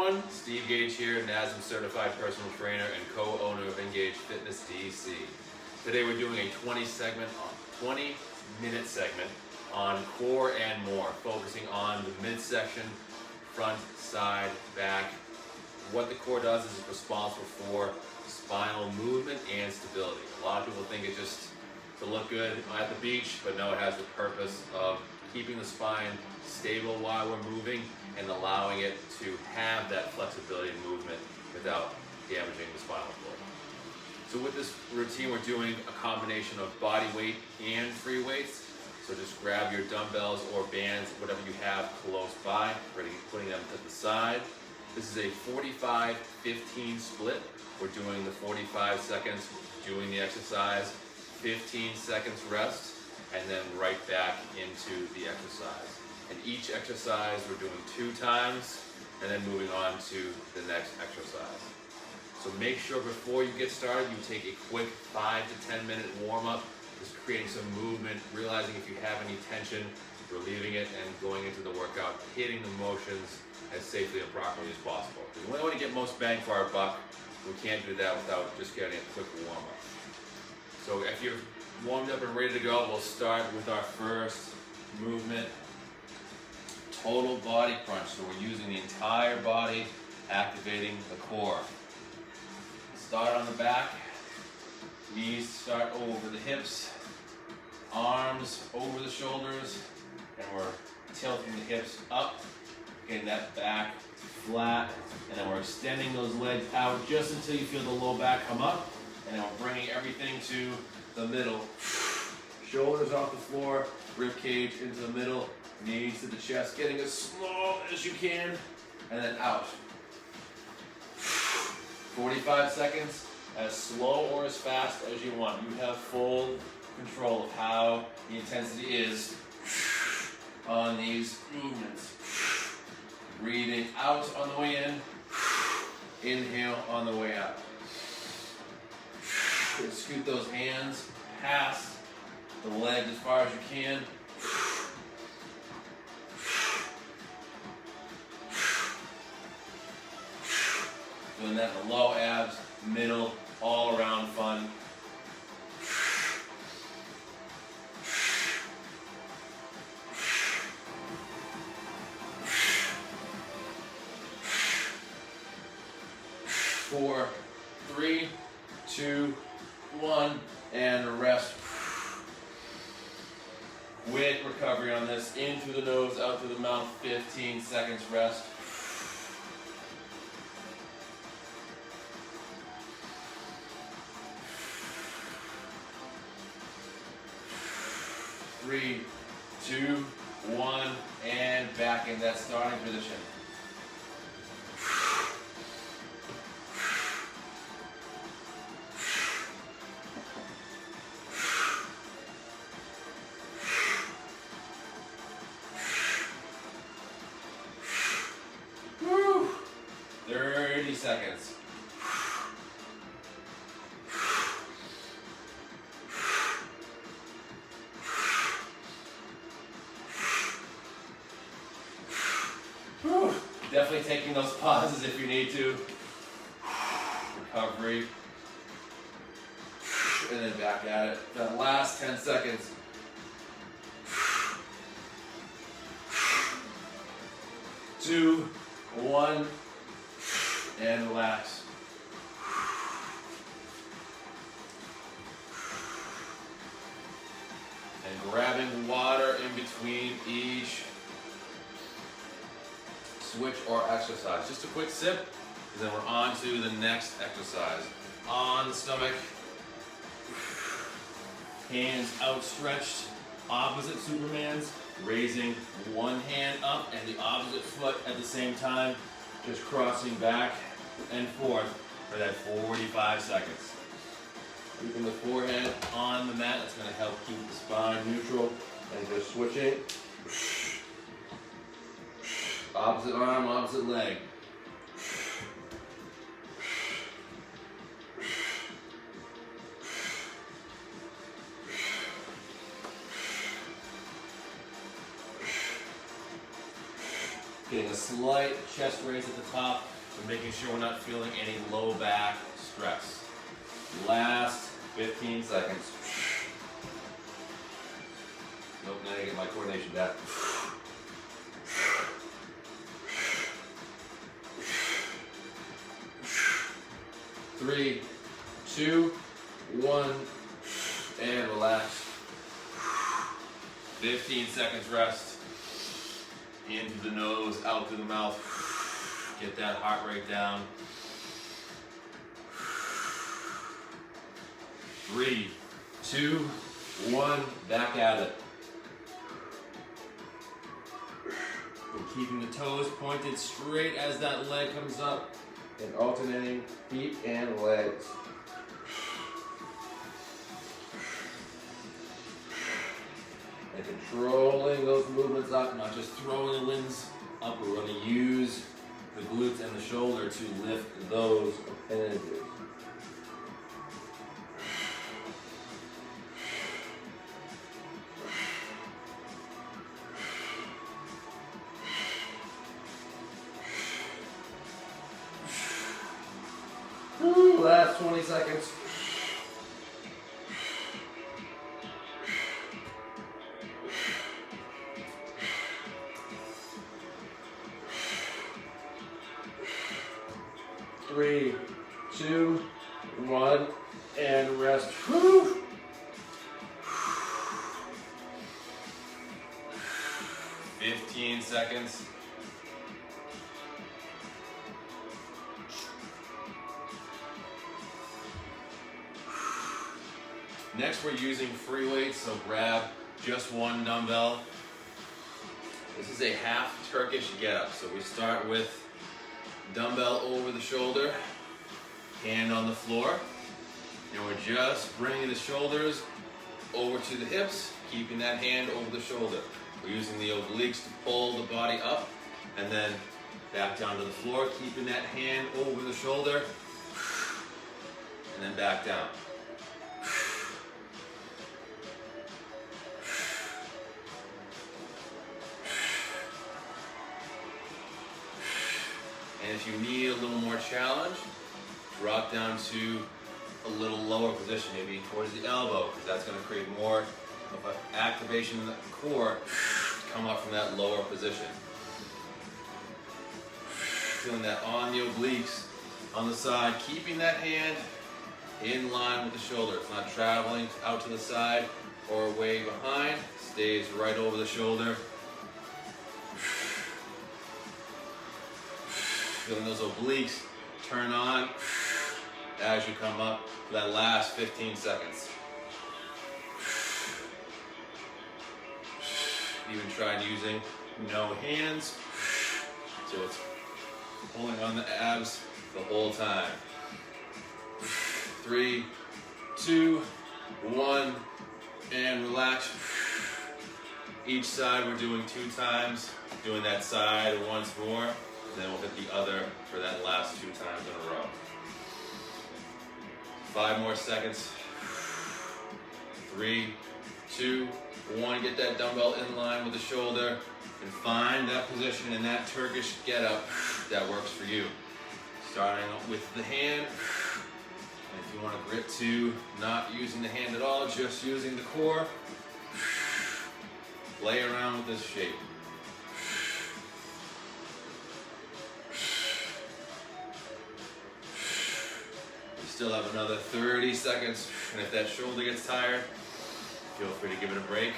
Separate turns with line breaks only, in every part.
everyone, Steve Gage here, NASM certified personal trainer and co-owner of Engage Fitness DC. Today we're doing a 20-minute segment on core and more, focusing on the midsection, front, side, back. What the core does is it's responsible for spinal movement and stability. A lot of people think it's just to look good at the beach, but no, it has the purpose of keeping the spine stable while we're moving and allowing it to have that flexibility and movement without damaging the spinal cord. So with this routine, we're doing a combination of body weight and free weights. So just grab your dumbbells or bands, whatever you have close by, putting them to the side. This is a 45-15 split. We're doing the 45 seconds, doing the exercise, 15 seconds rest, and then right back into the exercise. And each exercise we're doing 2 times, and then moving on to the next exercise. So make sure before you get started, you take a quick 5 to 10 minute warm up, just creating some movement, realizing if you have any tension, relieving it, and going into the workout, hitting the motions as safely and properly as possible. Because we want to get most bang for our buck. We can't do that without just getting a quick warm up. So if you're warmed up and ready to go, we'll start with our first movement, total body crunch. So we're using the entire body, activating the core. Start on the back, knees start over the hips, arms over the shoulders, and we're tilting the hips up, getting that back flat, and then we're extending those legs out just until you feel the low back come up, and then we're bringing everything to the middle. Shoulders off the floor, rib cage into the middle, knees to the chest, getting as slow as you can, and then out. 45 seconds, as slow or as fast as you want. You have full control of how the intensity is on these movements. Breathing out on the way in, inhale on the way out. Scoot those hands past the legs as far as you can. Doing that in the low abs, middle, all around fun. Four, 3, 2, 1, and rest. Quick recovery on this. In through the nose, out through the mouth. 15 seconds rest. Three, 2, 1, and back in that starting position. Woo! 30 seconds. Definitely taking those pauses if you need to. Recovery. And then back at it. That last 10 seconds. 2, 1, and relax. And grabbing water in between each switch or exercise. Just a quick sip, and then we're on to the next exercise. On the stomach, hands outstretched, opposite Supermans, raising one hand up and the opposite foot at the same time, just crossing back and forth for that 45 seconds. Keeping the forehead on the mat, that's going to help keep the spine neutral, and just switching. Opposite arm, opposite leg. Getting a slight chest raise at the top, So making sure we're not feeling any low back stress. Last 15 seconds. Nope, now I get my coordination back. 3, 2, 1, and relax. 15 seconds rest. In through the nose, out through the mouth. Get that heart rate down. 3, 2, 1, back at it. We're keeping the toes pointed straight as that leg comes up and alternating feet and legs. And controlling those movements up, not just throwing the limbs up. We're going to use the glutes and the shoulder to lift those appendages. Last 20 seconds. Three, 2, 1, and rest. 15 seconds. Next, we're using free weights, so grab just one dumbbell. This is a half Turkish get-up. So we start with dumbbell over the shoulder, hand on the floor, and we're just bringing the shoulders over to the hips, keeping that hand over the shoulder. We're using the obliques to pull the body up, and then back down to the floor, keeping that hand over the shoulder, and then back down. And if you need a little more challenge, drop down to a little lower position, maybe towards the elbow, because that's going to create more of an activation in the core. Come up from that lower position. Feeling that on the obliques, on the side, keeping that hand in line with the shoulder. It's not traveling out to the side or way behind. Stays right over the shoulder. Feeling those obliques turn on as you come up for that last 15 seconds. Even tried using no hands, so it's pulling on the abs the whole time. 3, 2, 1, and relax. Each side we're doing 2 times, doing that side once more. Then we'll hit the other for that last 2 times in a row. 5 more seconds. 3, 2, 1. Get that dumbbell in line with the shoulder and find that position in that Turkish get-up that works for you. Starting with the hand. And if you want to grip to not using the hand at all, just using the core, play around with this shape. Still have another 30 seconds, and if that shoulder gets tired, feel free to give it a break.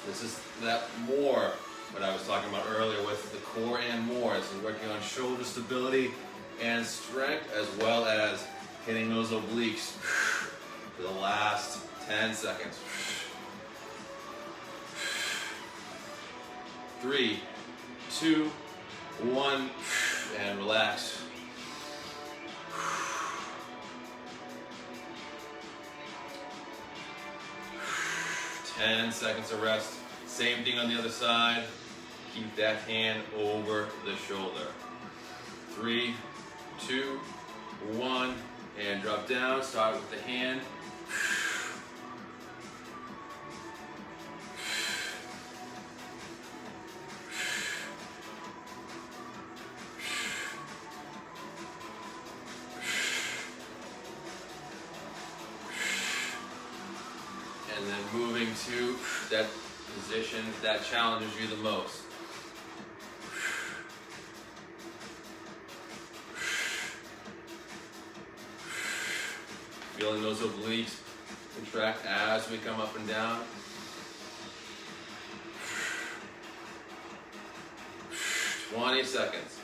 This is that more what I was talking about earlier with the core and more. This is working on shoulder stability and strength, as well as hitting those obliques for the last 10 seconds. 3, 2, 1, and relax. 10 seconds of rest. Same thing on the other side. Keep that hand over the shoulder. 3, 2, 1, and drop down. Start with the hand. moving to that position that challenges you the most. Feeling those obliques contract as we come up and down. 20 seconds.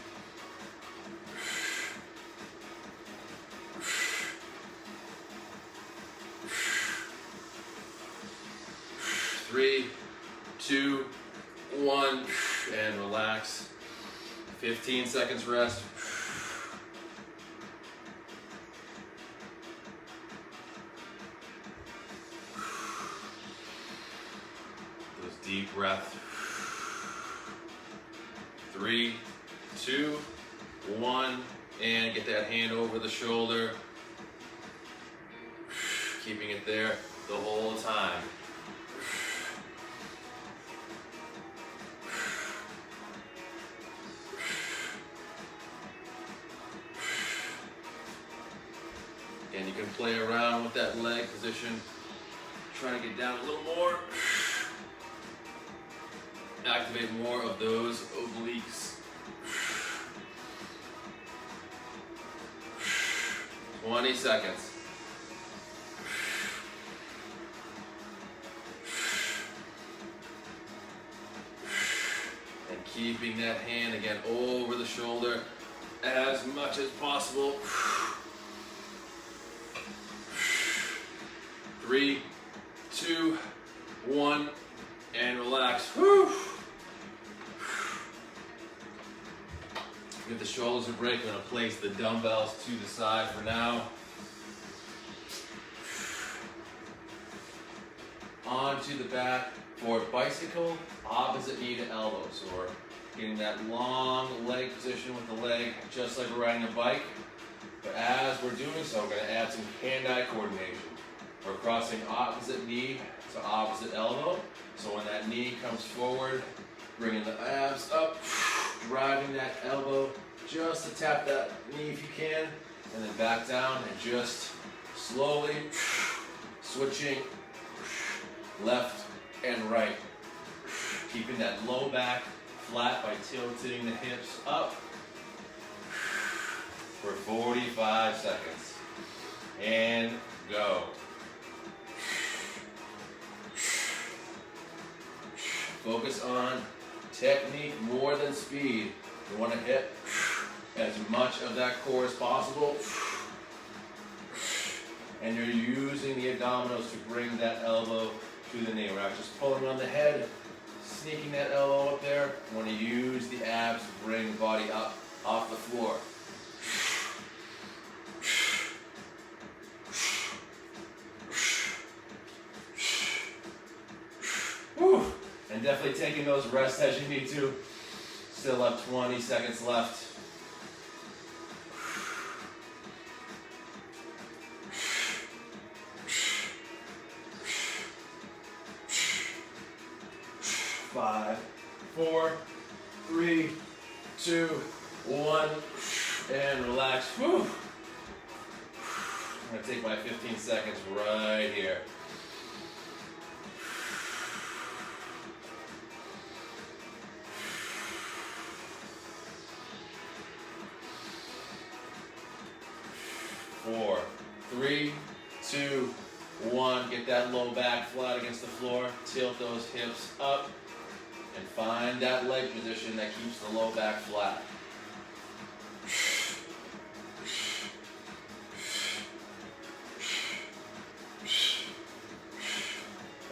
Three, 2, 1, and relax. 15 seconds rest. Those deep breaths. 3, 2, 1, and get that hand over the shoulder. Keeping it there the whole time. And you can play around with that leg position. Try to get down a little more. Activate more of those obliques. 20 seconds. And keeping that hand again over the shoulder as much as possible. 3, 2, 1, and relax. Whew. Give the shoulders a break. I'm going to place the dumbbells to the side for now. Onto the back for bicycle, opposite knee to elbow. So we're getting that long leg position with the leg, just like we're riding a bike. But as we're doing so, we're going to add some hand-eye coordination. We're crossing opposite knee to opposite elbow. So when that knee comes forward, bringing the abs up, driving that elbow just to tap that knee if you can, and then back down and just slowly switching left and right. Keeping that low back flat by tilting the hips up for 45 seconds. And go. Focus on technique more than speed. You want to hit as much of that core as possible. And you're using the abdominals to bring that elbow to the knee. We're not just pulling on the head, sneaking that elbow up there. You want to use the abs to bring the body up off the floor. Whew. And definitely taking those rests as you need to. Still have 20 seconds left. Five, 4, 3, 2, 1, and relax. Whew. I'm going to take my 15 seconds right here. Four, 3, 2, 1. Get that low back flat against the floor. Tilt those hips up. And find that leg position that keeps the low back flat.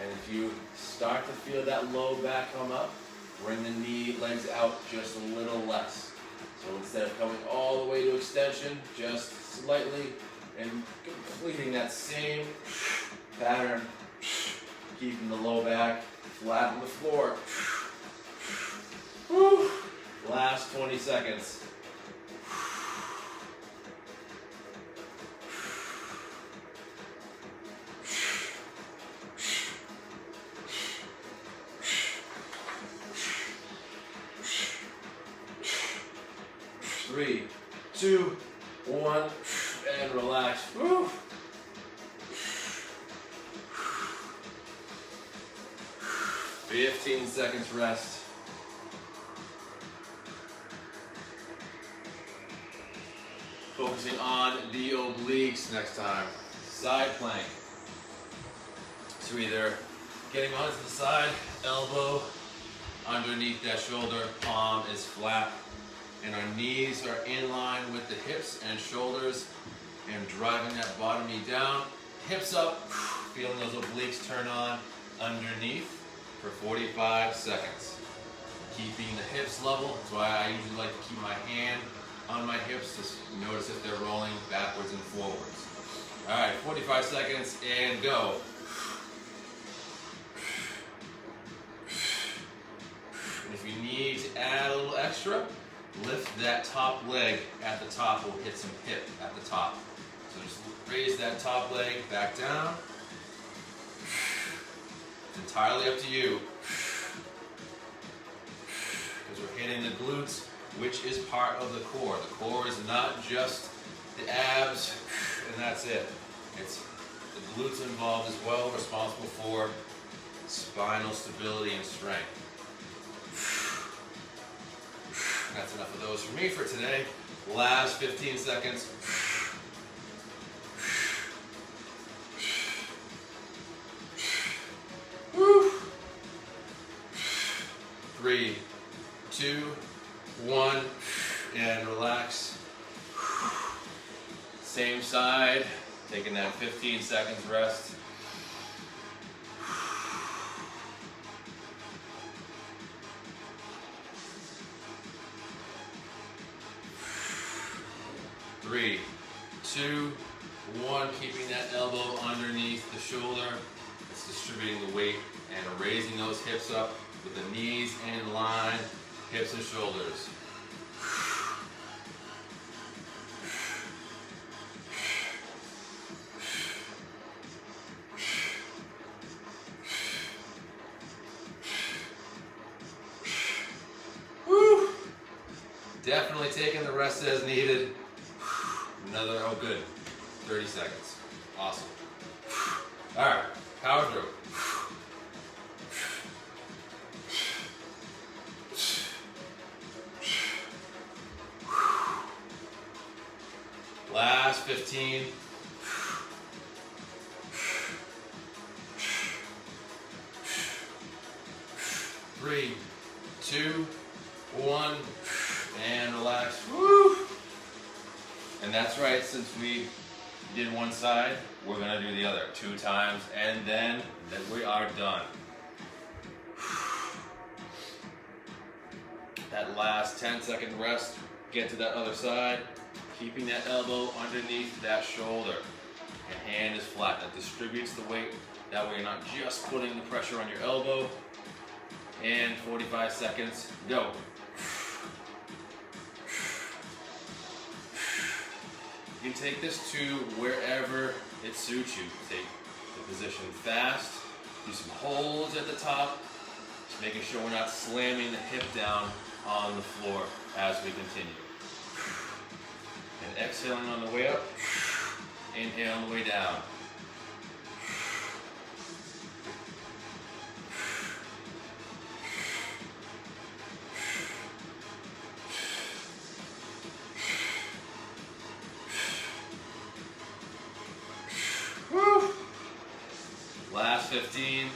And if you start to feel that low back come up, bring the legs out just a little less. So instead of coming all the way to extension, just slightly, and completing that same pattern, keeping the low back flat on the floor. Whew. Last 20 seconds. Three, 2, 1, and relax. Whew. 15 seconds rest. Focusing on the obliques next time. Side plank. So either getting onto the side, elbow underneath that shoulder, palm is flat, and our knees are in line with the hips and shoulders, and driving that bottom knee down, hips up, feeling those obliques turn on underneath for 45 seconds. Keeping the hips level, that's why I usually like to keep my hand on my hips, just notice if they're rolling backwards and forwards. All right, 45 seconds and go. And if you need to add a little extra, lift that top leg at the top. We'll hit some hip at the top. So just raise that top leg back down. It's entirely up to you. Because we're hitting the glutes, which is part of the core. The core is not just the abs and that's it. It's the glutes involved as well, responsible for spinal stability and strength. That's enough of those for me for today. Last 15 seconds. Woo. 3, 2, 1, and relax. Same side, taking that 15 seconds rest. Three, 2, 1, keeping that elbow underneath the shoulder. It's distributing the weight and raising those hips up with the knees in line, hips and shoulders. Woo! Definitely taking the rest as needed. Another, oh good, 30 seconds. Awesome. All right, power through. Last 15. 3, 2, 1, and relax. Woo! And that's right, since we did one side, we're gonna do the other 2 times, and then we are done. That last 10-second rest, get to that other side, keeping that elbow underneath that shoulder, and hand is flat. That distributes the weight. That way you're not just putting the pressure on your elbow. And 45 seconds, go. You can take this to wherever it suits you. Take the position fast, do some holds at the top, just making sure we're not slamming the hip down on the floor as we continue. And exhaling on the way up, inhale on the way down. Woo! Last 15.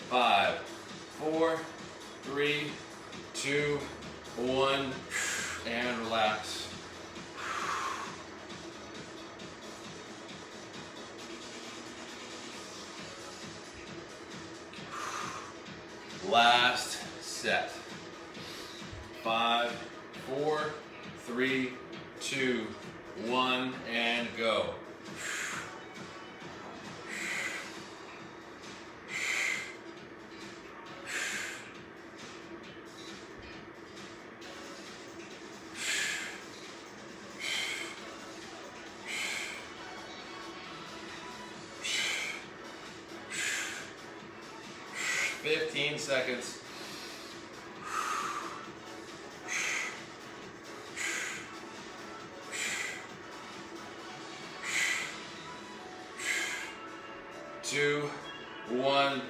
Five, 4, 3, 2, 1, and relax. Last set. 5, 4, 3, 2, 1, and go. Fifteen seconds. 2, 1,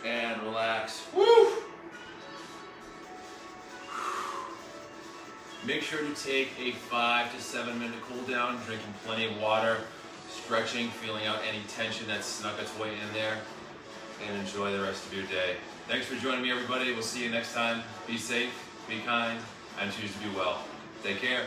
and relax. Woo! Make sure to take a 5 to 7 minute cool down, drinking plenty of water, stretching, feeling out any tension that's snuck its way in there, and enjoy the rest of your day. Thanks for joining me, everybody. We'll see you next time. Be safe, be kind, and choose to be well. Take care.